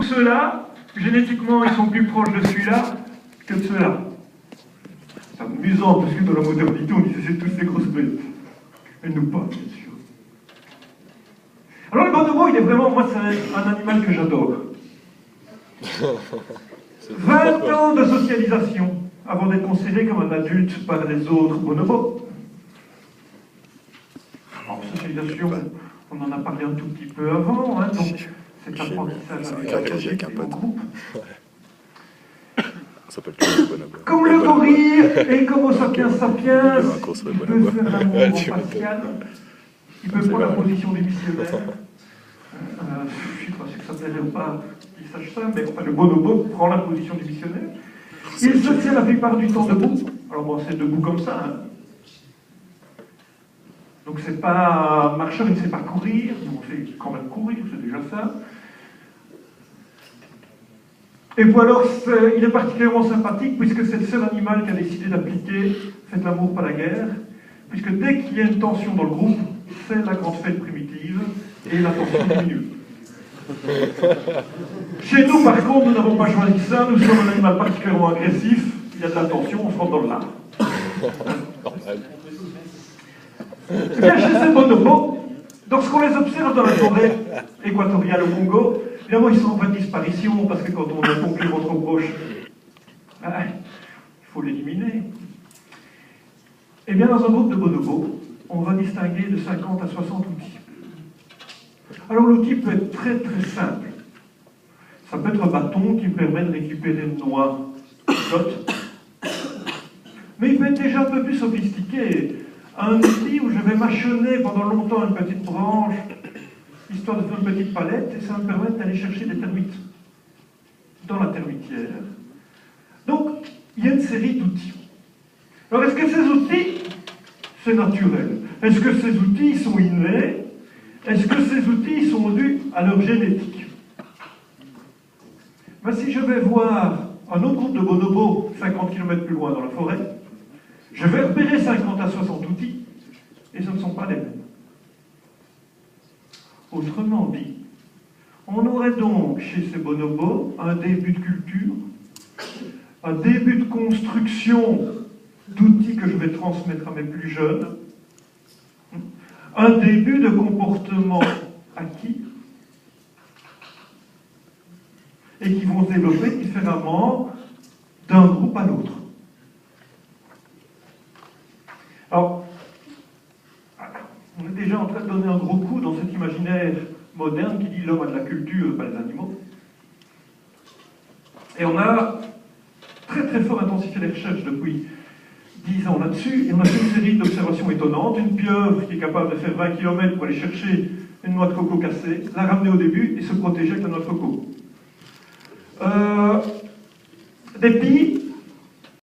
Ceux-là, génétiquement, ils sont plus proches de celui-là que de ceux-là. C'est amusant, parce que dans la modernité, on disait c'est tous des grosses bêtes. Mais nous pas, bien sûr. Alors le bonobo, il est vraiment, moi, c'est un animal que j'adore. 20 ans de socialisation avant d'être considéré comme un adulte par les autres bonobos. Alors, socialisation, on en a parlé un tout petit peu avant, hein, donc cet apprentissage avec un groupe. Comme le gorille et comme Homo sapiens sapiens, il peut faire l'amour facial, il peut prendre la position des missionnaires. Je ne sais pas si ça plairait ou pas qu'il sache ça, mais enfin, le bonobo prend la position du missionnaire. Il se tient la plupart du temps debout. Alors bon, c'est debout comme ça. Hein. Donc c'est pas un marcheur, il ne sait pas courir. On sait quand même courir, c'est déjà ça. Et puis alors, il est particulièrement sympathique puisque c'est le seul animal qui a décidé d'appliquer « Faites l'amour, pas la guerre », puisque dès qu'il y a une tension dans le groupe, c'est la grande fête primitive et la tension diminue. Chez nous, par contre, nous n'avons pas choisi ça, nous sommes un animal particulièrement agressif, il y a de la tension, on se rentre dans le lard. Bien, chez ces bonobos, lorsqu'on les observe dans la forêt équatoriale au Congo, évidemment, ils sont en voie de disparition, parce que quand on a un concurrent trop proche, il faut l'éliminer. Eh bien, dans un groupe de bonobos, on va distinguer de 50 à 60 outils. Alors, l'outil peut être très très simple. Ça peut être un bâton qui me permet de récupérer une noix flotte. Mais il peut être déjà un peu plus sophistiqué. Un outil où je vais mâchonner pendant longtemps une petite branche, histoire de faire une petite palette, et ça me permet d'aller chercher des termites dans la termitière. Donc, il y a une série d'outils. Alors, est-ce que ces outils, c'est naturel? Est-ce que ces outils sont innés? Est-ce que ces outils sont dus à leur génétique? Ben, si je vais voir un autre groupe de bonobos 50 km plus loin dans la forêt, je vais repérer 50 à 60 outils, et ce ne sont pas les mêmes. Autrement dit, on aurait donc chez ces bonobos un début de culture, un début de construction d'outils que je vais transmettre à mes plus jeunes, un début de comportement acquis, et qui vont se développer différemment d'un groupe à l'autre. Alors, on est déjà en train de donner un gros coup dans cet imaginaire moderne qui dit l'homme a de la culture, pas les animaux. Et on a très très fort intensifié les recherches depuis 10 ans là-dessus, et on a fait une série d'observations étonnantes. Une pieuvre qui est capable de faire 20 km pour aller chercher une noix de coco cassée, la ramener au début et se protéger avec la noix de coco. Des pies